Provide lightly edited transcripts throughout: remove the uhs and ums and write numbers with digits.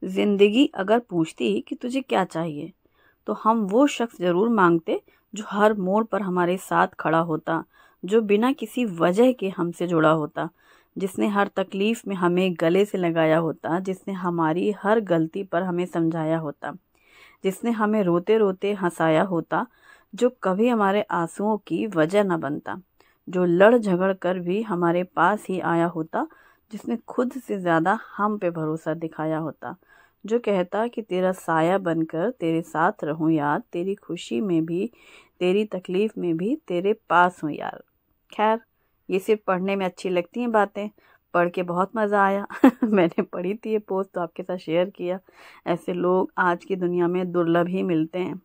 जिंदगी अगर पूछती कि तुझे क्या चाहिए, तो हम वो शख्स जरूर मांगते जो हर मोड़ पर हमारे साथ खड़ा होता, जो बिना किसी वजह के हमसे जुड़ा होता, जिसने हर तकलीफ में हमें गले से लगाया होता, जिसने हमारी हर गलती पर हमें समझाया होता, जिसने हमें रोते रोते हंसाया होता, जो कभी हमारे आंसुओं की वजह न बनता, जो लड़ झगड़ कर भी हमारे पास ही आया होता, जिसने खुद से ज्यादा हम पे भरोसा दिखाया होता, जो कहता कि तेरा साया बनकर तेरे साथ रहूं यार, तेरी खुशी में भी तेरी तकलीफ में भी तेरे पास हूँ यार। खैर, ये सिर्फ पढ़ने में अच्छी लगती हैं बातें, पढ़ के बहुत मज़ा आया। मैंने पढ़ी थी ये पोस्ट तो आपके साथ शेयर किया। ऐसे लोग आज की दुनिया में दुर्लभ ही मिलते हैं।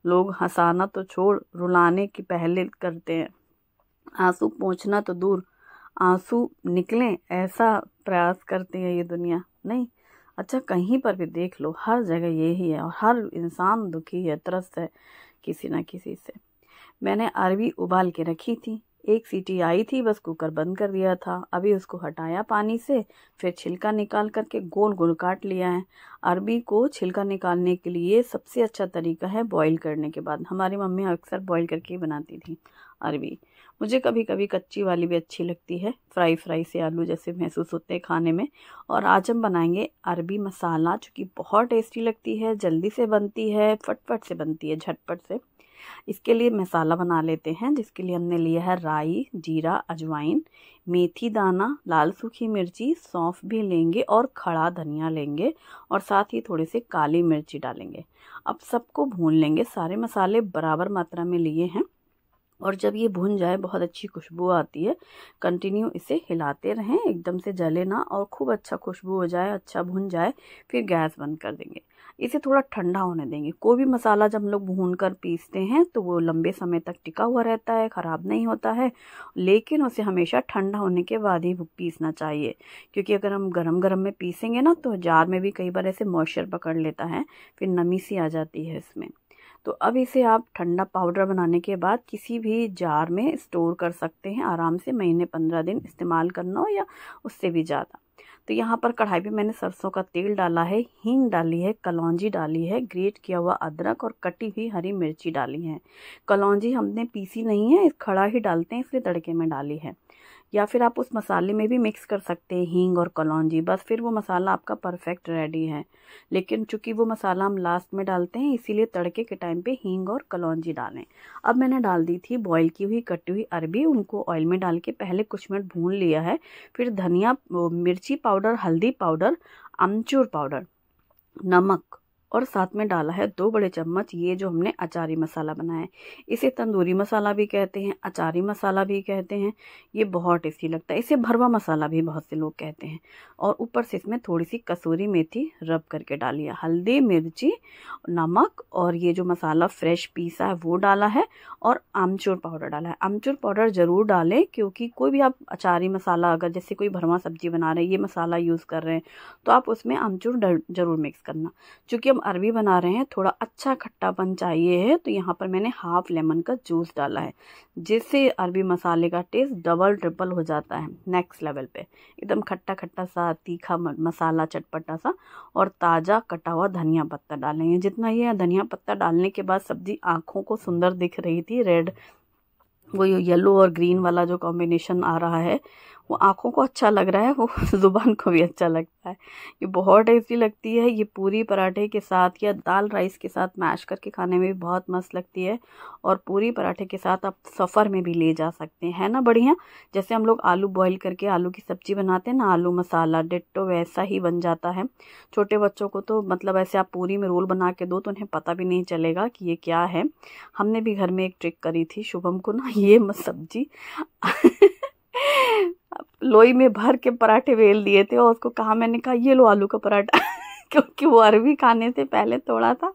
लोग हंसाना तो छोड़ रुलाने की पहले करते हैं, आंसू पोंछना तो दूर आंसू निकलें ऐसा प्रयास करते हैं ये दुनिया। नहीं, अच्छा कहीं पर भी देख लो, हर जगह यही है और हर इंसान दुखी है, त्रस्त है किसी ना किसी से। मैंने अरबी उबाल के रखी थी, एक सीटी आई थी, बस कुकर बंद कर दिया था। अभी उसको हटाया पानी से, फिर छिलका निकाल करके गोल गोल काट लिया है। अरबी को छिलका निकालने के लिए सबसे अच्छा तरीका है बॉईल करने के बाद। हमारी मम्मी अक्सर बॉईल करके ही बनाती थी अरबी। मुझे कभी कभी कच्ची वाली भी अच्छी लगती है, फ्राई फ्राई से आलू जैसे महसूस होते हैं खाने में। और आज हम बनाएंगे अरबी मसाला, जो कि बहुत टेस्टी लगती है, जल्दी से बनती है, फटफट से बनती है, झटपट से। इसके लिए मसाला बना लेते हैं, जिसके लिए हमने लिया है राई, जीरा, अजवाइन, मेथी दाना, लाल सूखी मिर्ची, सौंफ भी लेंगे और खड़ा धनिया लेंगे और साथ ही थोड़े से काली मिर्ची डालेंगे। अब सबको भून लेंगे, सारे मसाले बराबर मात्रा में लिए हैं और जब ये भुन जाए बहुत अच्छी खुशबू आती है। कंटिन्यू इसे हिलाते रहें, एकदम से जले ना, और खूब अच्छा खुशबू हो जाए, अच्छा भुन जाए, फिर गैस बंद कर देंगे। इसे थोड़ा ठंडा होने देंगे। कोई भी मसाला जब हम लोग भून कर पीसते हैं तो वो लंबे समय तक टिका हुआ रहता है, ख़राब नहीं होता है, लेकिन उसे हमेशा ठंडा होने के बाद ही पीसना चाहिए। क्योंकि अगर हम गरम गरम में पीसेंगे ना तो जार में भी कई बार ऐसे मॉइस्चर पकड़ लेता है, फिर नमी सी आ जाती है इसमें। तो अब इसे आप ठंडा पाउडर बनाने के बाद किसी भी जार में स्टोर कर सकते हैं आराम से, महीने 15 दिन इस्तेमाल करना हो या उससे भी ज़्यादा। तो यहाँ पर कढ़ाई में मैंने सरसों का तेल डाला है, हींग डाली है, कलौंजी डाली है, ग्रेट किया हुआ अदरक और कटी हुई हरी मिर्ची डाली है। कलौंजी हमने पीसी नहीं है, खड़ा ही डालते हैं इसलिए तड़के में डाली है। या फिर आप उस मसाले में भी मिक्स कर सकते हैं हींग और कलौंजी, बस फिर वो मसाला आपका परफेक्ट रेडी है। लेकिन चूंकि वो मसाला हम लास्ट में डालते हैं इसीलिए तड़के के टाइम पे हींग और कलौंजी डालें। अब मैंने डाल दी थी बॉईल की हुई कटी हुई अरबी, उनको ऑयल में डाल के पहले कुछ मिनट भून लिया है। फिर धनिया, मिर्ची पाउडर, हल्दी पाउडर, अमचूर पाउडर, नमक और साथ में डाला है 2 बड़े चम्मच ये जो हमने अचारी मसाला बनाया है। इसे तंदूरी मसाला भी कहते हैं, अचारी मसाला भी कहते हैं, ये बहुत टेस्टी लगता है। इसे भरवा मसाला भी बहुत से लोग कहते हैं। और ऊपर से इसमें थोड़ी सी कसूरी मेथी रब करके डाली है। हल्दी, मिर्ची, नमक और ये जो मसाला फ्रेश पीसा है वो डाला है और आमचूर पाउडर डाला है। आमचूर पाउडर ज़रूर डालें, क्योंकि कोई भी आप अचारी मसाला, अगर जैसे कोई भरवा सब्जी बना रहे हैं, ये मसाला यूज़ कर रहे हैं, तो आप उसमें आमचूर ज़रूर मिक्स करना। चूँकि हम अरबी बना रहे हैं, थोड़ा अच्छा खट्टापन चाहिए है, तो यहाँ पर मैंने हाफ लेमन का जूस डाला है, जिससे अरबी मसाले का टेस्ट डबल ट्रिपल हो जाता है, नेक्स्ट लेवल पे। एकदम खट्टा खट्टा सा, तीखा मसाला, चटपटा सा। और ताज़ा कटा हुआ धनिया पत्ता डालेंगे। जितना ये धनिया पत्ता डालने के बाद सब्जी आँखों को सुंदर दिख रही थी, रेड, वो येलो और ग्रीन वाला जो कॉम्बिनेशन आ रहा है वो आँखों को अच्छा लग रहा है, वो ज़ुबान को भी अच्छा लगता है। ये बहुत टेस्टी लगती है। ये पूरी पराठे के साथ या दाल राइस के साथ मैश करके खाने में भी बहुत मस्त लगती है। और पूरी पराठे के साथ आप सफ़र में भी ले जा सकते हैं, है ना बढ़िया। जैसे हम लोग आलू बॉईल करके आलू की सब्ज़ी बनाते हैं ना, आलू मसाला, डिट्टो वैसा ही बन जाता है। छोटे बच्चों को तो मतलब ऐसे आप पूरी में रोल बना के दो तो उन्हें पता भी नहीं चलेगा कि ये क्या है। हमने भी घर में एक ट्रिक करी थी शुभम को ना, ये सब्जी लोई में भर के पराठे बेल दिए थे और उसको कहा, मैंने कहा ये लो आलू का पराठा क्योंकि वो अरबी खाने से पहले थोड़ा था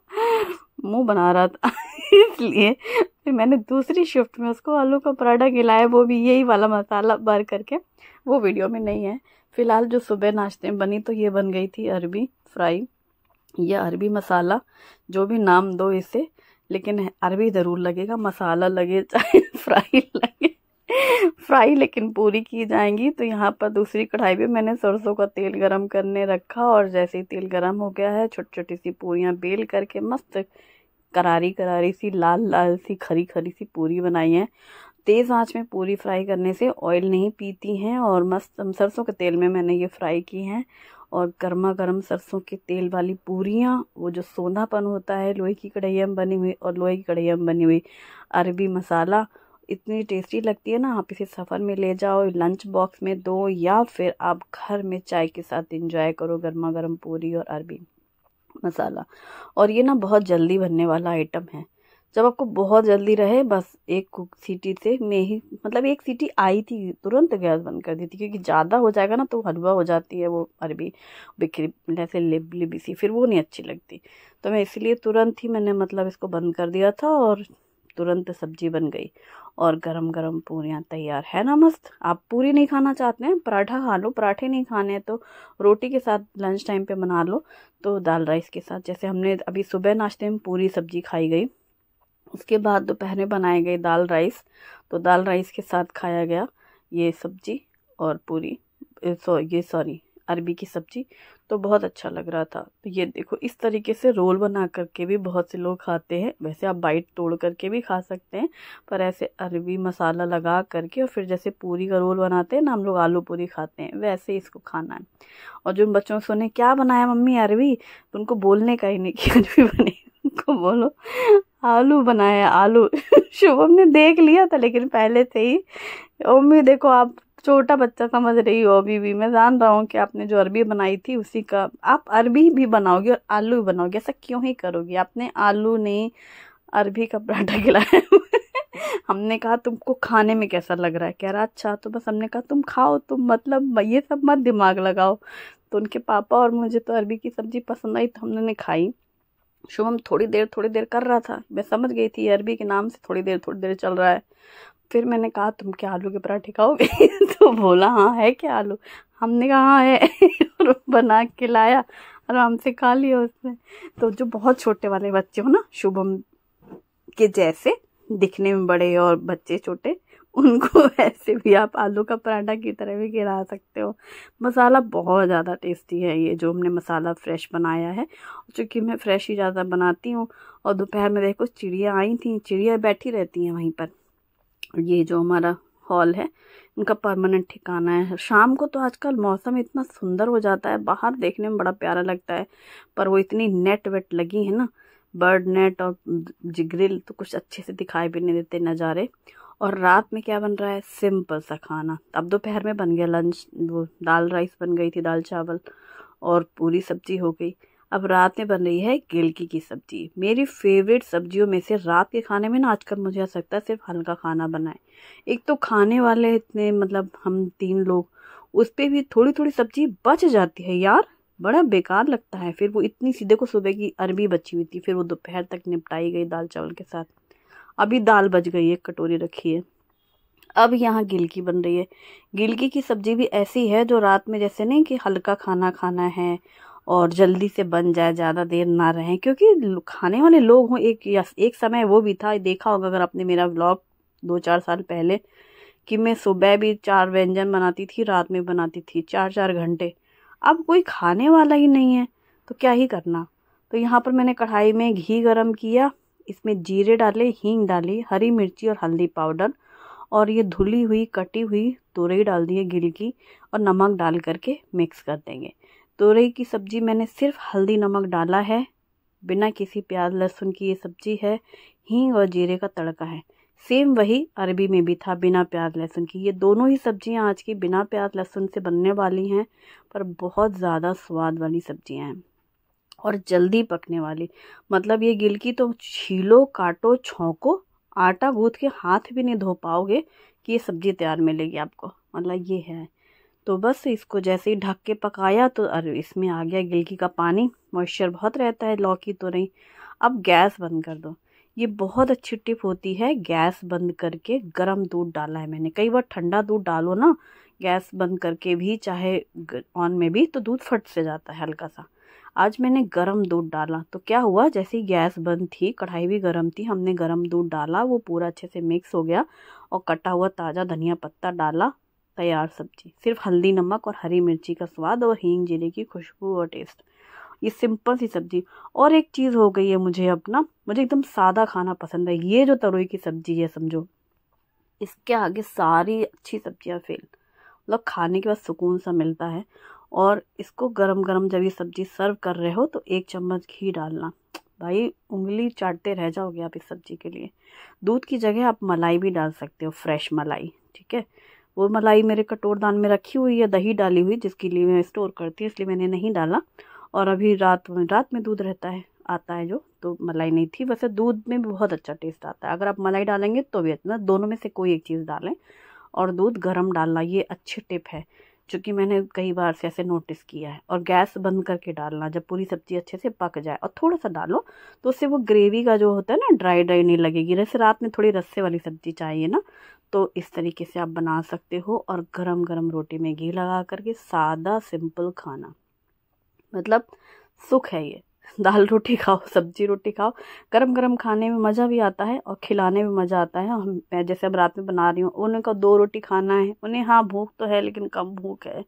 मुंह बना रहा था इसलिए फिर मैंने दूसरी शिफ्ट में उसको आलू का पराठा खिलाया, वो भी यही वाला मसाला भर करके। वो वीडियो में नहीं है। फिलहाल जो सुबह नाश्ते में बनी तो ये बन गई थी अरबी फ्राई या अरबी मसाला, जो भी नाम दो इसे, लेकिन अरबी ज़रूर लगेगा, मसाला लगे चाहे फ्राई लगे। फ्राई लेकिन पूरी की जाएंगी। तो यहाँ पर दूसरी कढ़ाई में मैंने सरसों का तेल गरम करने रखा और जैसे ही तेल गरम हो गया है छोटी छोटी सी पूरियाँ बेल करके मस्त करारी करारी सी लाल लाल सी खरी खरी सी पूरी बनाई है। तेज़ आंच में पूरी फ्राई करने से ऑयल नहीं पीती हैं और मस्त सरसों के तेल में मैंने ये फ्राई की हैं। और गर्मा गर्म सरसों के तेल वाली पूरियाँ, वो जो सोंधापन होता है लोहे की कढ़ाइयों में बनी हुई और लोहे की कढ़ाइयों में बनी हुई अरबी मसाला, इतनी टेस्टी लगती है ना। आप इसे सफ़र में ले जाओ, लंच बॉक्स में दो, या फिर आप घर में चाय के साथ एंजॉय करो गर्मा गर्म पूरी और अरबी मसाला। और ये ना बहुत जल्दी बनने वाला आइटम है। जब आपको बहुत जल्दी रहे, बस एक सीटी से में ही, मतलब एक सीटी आई थी तुरंत गैस बंद कर दी थी, क्योंकि ज़्यादा हो जाएगा ना तो हलवा हो जाती है वो अरबी बिखरी जैसे लिबली सी, फिर वो नहीं अच्छी लगती। तो मैं इसलिए तुरंत ही मैंने मतलब इसको बंद कर दिया था और तुरंत सब्जी बन गई और गरम गरम पूरियाँ तैयार है ना मस्त। आप पूरी नहीं खाना चाहते हैं, पराठा खा लो, पराठे नहीं खाने तो रोटी के साथ लंच टाइम पे बना लो, तो दाल राइस के साथ। जैसे हमने अभी सुबह नाश्ते में पूरी सब्जी खाई गई, उसके बाद दोपहर में बनाए गए दाल राइस, तो दाल राइस के साथ खाया गया ये सब्जी और पूरी, सॉरी अरबी की सब्जी। तो बहुत अच्छा लग रहा था। तो ये देखो, इस तरीके से रोल बना करके भी बहुत से लोग खाते हैं। वैसे आप बाइट तोड़ करके भी खा सकते हैं, पर ऐसे अरबी मसाला लगा करके और फिर जैसे पूरी का रोल बनाते हैं ना हम लोग आलू पूरी खाते हैं, वैसे इसको खाना है। और जो बच्चों से सुने क्या बनाया मम्मी अरबी, तो उनको बोलने का ही नहीं कि अरबी बनी, उनको बोलो आलू बनाया आलू। शुभम ने देख लिया था लेकिन पहले से ही। मम्मी देखो, आप छोटा बच्चा समझ रही हो अभी भी, मैं जान रहा हूँ कि आपने जो अरबी बनाई थी उसी का आप अरबी भी बनाओगी और आलू भी बनाओगी, ऐसा क्यों ही करोगी। आपने आलू नहीं अरबी का पराठा खिलाया। हमने कहा तुमको खाने में कैसा लग रहा है, कह रहा अच्छा, तो बस हमने कहा तुम खाओ, तुम मतलब ये सब मत दिमाग लगाओ। तो उनके पापा और मुझे तो अरबी की सब्जी पसंद आई तो हमने खाई। शुभम थोड़ी देर कर रहा था, मैं समझ गई थी अरबी के नाम से थोड़ी देर चल रहा है। फिर मैंने कहा तुम क्या आलू के पराठे खाओगे? तो बोला हाँ है क्या आलू? हमने कहा हाँ है। और बना के लाया, आराम से खा लिया उसने। तो जो बहुत छोटे वाले बच्चे हो ना, शुभम के जैसे दिखने में बड़े और बच्चे छोटे, उनको ऐसे भी आप आलू का पराठा की तरह भी खिला सकते हो। मसाला बहुत ज़्यादा टेस्टी है ये जो हमने मसाला फ्रेश बनाया है, क्योंकि मैं फ्रेश ही ज़्यादा बनाती हूँ। और दोपहर में देखो चिड़िया आई थी, चिड़िया बैठी रहती हैं वहीं पर। ये जो हमारा हॉल है इनका परमानेंट ठिकाना है। शाम को तो आजकल मौसम इतना सुंदर हो जाता है, बाहर देखने में बड़ा प्यारा लगता है, पर वो इतनी नेट वेट लगी है ना, बर्ड नेट और ग्रिल, तो कुछ अच्छे से दिखाई भी नहीं देते नज़ारे। और रात में क्या बन रहा है, सिंपल सा खाना। अब दोपहर में बन गया लंच, वो दाल राइस बन गई थी, दाल चावल और पूरी सब्जी हो गई। अब रात में बन रही है गिलकी की सब्जी, मेरी फेवरेट सब्जियों में से। रात के खाने में ना आजकल मुझे ऐसा लगता है सिर्फ हल्का खाना बनाए। एक तो खाने वाले इतने, मतलब हम 3 लोग, उस पर भी थोड़ी थोड़ी सब्जी बच जाती है यार, बड़ा बेकार लगता है। फिर वो इतनी सी, देखो सुबह की अरबी बची हुई थी, फिर वो दोपहर तक निपटाई गई दाल चावल के साथ। अभी दाल बच गई, एक कटोरी रखी है। अब यहाँ गिलकी बन रही है। गिलकी की सब्जी भी ऐसी है जो रात में, जैसे नहीं कि हल्का खाना खाना है और जल्दी से बन जाए, ज़्यादा देर ना रहे, क्योंकि खाने वाले लोग हों। एक समय वो भी था, देखा होगा अगर आपने मेरा व्लॉग 2-4 साल पहले, कि मैं सुबह भी 4 व्यंजन बनाती थी, रात में बनाती थी 4-4 घंटे। अब कोई खाने वाला ही नहीं है तो क्या ही करना। तो यहाँ पर मैंने कढ़ाई में घी गरम किया, इसमें जीरे डाले, हींग डाली, हरी मिर्ची और हल्दी पाउडर, और ये धुली हुई कटी हुई तुरई डाल दी है गिलकी, और नमक डाल करके मिक्स कर देंगे। तुरई की सब्जी मैंने सिर्फ हल्दी नमक डाला है, बिना किसी प्याज लहसुन की ये सब्जी है। हींग और जीरे का तड़का है, सेम वही अरबी में भी था, बिना प्याज लहसुन की। ये दोनों ही सब्जियां आज की बिना प्याज लहसुन से बनने वाली हैं, पर बहुत ज़्यादा स्वाद वाली सब्जियां हैं और जल्दी पकने वाली। मतलब ये गिलकी तो छीलो, काटो, छौंको, आटा गूँथ के हाथ भी नहीं धो पाओगे कि ये सब्जी तैयार मिलेगी आपको, मतलब ये है। तो बस इसको जैसे ही ढक के पकाया तो अरे इसमें आ गया गिलकी का पानी, मॉइस्चर बहुत रहता है लौकी तो नहीं। अब गैस बंद कर दो। ये बहुत अच्छी टिप होती है, गैस बंद करके गर्म दूध डाला है मैंने। कई बार ठंडा दूध डालो ना गैस बंद करके भी, चाहे ऑन में भी, तो दूध फट से जाता है हल्का सा। आज मैंने गरम दूध डाला तो क्या हुआ, जैसे ही गैस बंद थी, कढ़ाई भी गरम थी, हमने गरम दूध डाला, वो पूरा अच्छे से मिक्स हो गया और कटा हुआ ताज़ा धनिया पत्ता डाला, तैयार सब्जी। सिर्फ हल्दी नमक और हरी मिर्ची का स्वाद और हींग जीरे की खुशबू और टेस्ट। ये सिंपल सी सब्जी। और एक चीज़ हो गई है मुझे अपना, मुझे एकदम सादा खाना पसंद है। ये जो तरोई की सब्जी है समझो, इसके आगे सारी अच्छी सब्जियां फेल। मतलब खाने के बाद सुकून सा मिलता है। और इसको गरम गरम जब ये सब्जी सर्व कर रहे हो तो 1 चम्मच घी डालना, भाई उंगली चाटते रह जाओगे आप इस सब्जी के लिए। दूध की जगह आप मलाई भी डाल सकते हो, फ्रेश मलाई, ठीक है। वो मलाई मेरे कटोरदान में रखी हुई है, दही डाली हुई, जिसके लिए मैं स्टोर करती हूँ, इसलिए मैंने नहीं डाला। और अभी रात में दूध रहता है, आता है जो, तो मलाई नहीं थी। वैसे दूध में भी बहुत अच्छा टेस्ट आता है, अगर आप मलाई डालेंगे तो भी अच्छा, दोनों में से कोई एक चीज़ डालें। और दूध गर्म डालना, ये अच्छी टिप है, क्योंकि मैंने कई बार से ऐसे नोटिस किया है। और गैस बंद करके डालना, जब पूरी सब्जी अच्छे से पक जाए, और थोड़ा सा डालो तो उससे वो ग्रेवी का जो होता है ना, ड्राई ड्राई नहीं लगेगी। जैसे रात में थोड़ी रस्से वाली सब्जी चाहिए ना, तो इस तरीके से आप बना सकते हो। और गरम गरम रोटी में घी लगा करके सादा सिंपल खाना, मतलब सुख है ये। दाल रोटी खाओ, सब्जी रोटी खाओ, गरम गरम खाने में मज़ा भी आता है और खिलाने में मज़ा आता है। मैं जैसे अब रात में बना रही हूँ, उन्हें का 2 रोटी खाना है, उन्हें हाँ भूख तो है लेकिन कम भूख है,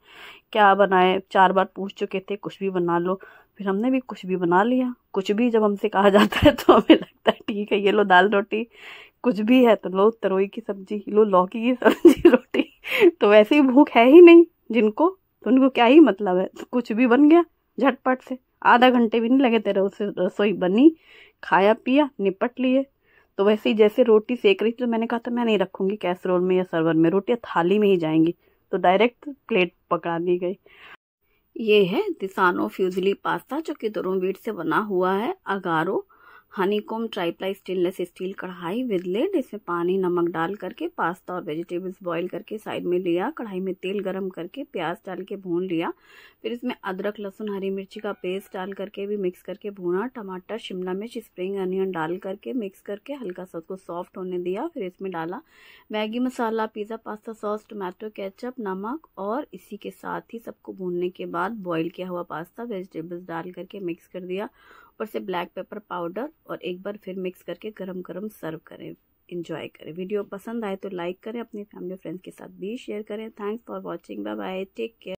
क्या बनाए, 4 बार पूछ चुके थे कुछ भी बना लो। फिर हमने भी कुछ भी बना लिया। कुछ भी जब हमसे कहा जाता है तो हमें लगता है ठीक है, ये लो दाल रोटी, कुछ भी है तो लो तरोई की सब्जी, लो लौकी की सब्जी रोटी। तो वैसे ही भूख है ही नहीं जिनको, तो उनको क्या ही मतलब है, कुछ भी बन गया झटपट से, आधा घंटे भी नहीं लगे तेरे, उससे रसोई बनी, खाया पिया, निपट लिए। तो वैसे ही जैसे रोटी सेक रही थी तो मैंने कहा था मैं नहीं रखूंगी कैसरोल में या सर्वर में, रोटियां थाली में ही जाएंगी, तो डायरेक्ट प्लेट पकड़ा दी गई। ये है दिसानो फ्यूजली पास्ता, जो कि दुरुम व्हीट से बना हुआ है। Agaro honeycomb tri-ply stainless steel कढ़ाई विद लिड, इसमें पानी नमक डाल करके पास्ता और वेजिटेबल्स बॉईल करके साइड में लिया। कढ़ाई में तेल गरम करके प्याज डाल के भून लिया। फिर इसमें अदरक लहसुन हरी मिर्ची का पेस्ट डाल करके भी मिक्स करके भूना। टमाटर शिमला मिर्च स्प्रिंग अनियन डाल करके मिक्स करके हल्का सा उसको सॉफ्ट होने दिया। फिर इसमें डाला मैगी मसाला, pizza pasta sauce, tomato ketchup, नमक, और इसी के साथ ही सबको भूनने के बाद बॉईल किया हुआ पास्ता वेजिटेबल्स डाल करके मिक्स कर दिया। ऊपर से ब्लैक पेपर पाउडर, और एक बार फिर मिक्स करके गरम गरम सर्व करें, एंजॉय करें। वीडियो पसंद आए तो लाइक करें, अपनी फैमिली फ्रेंड्स के साथ भी शेयर करें। Thanks for watching, bye bye, take care.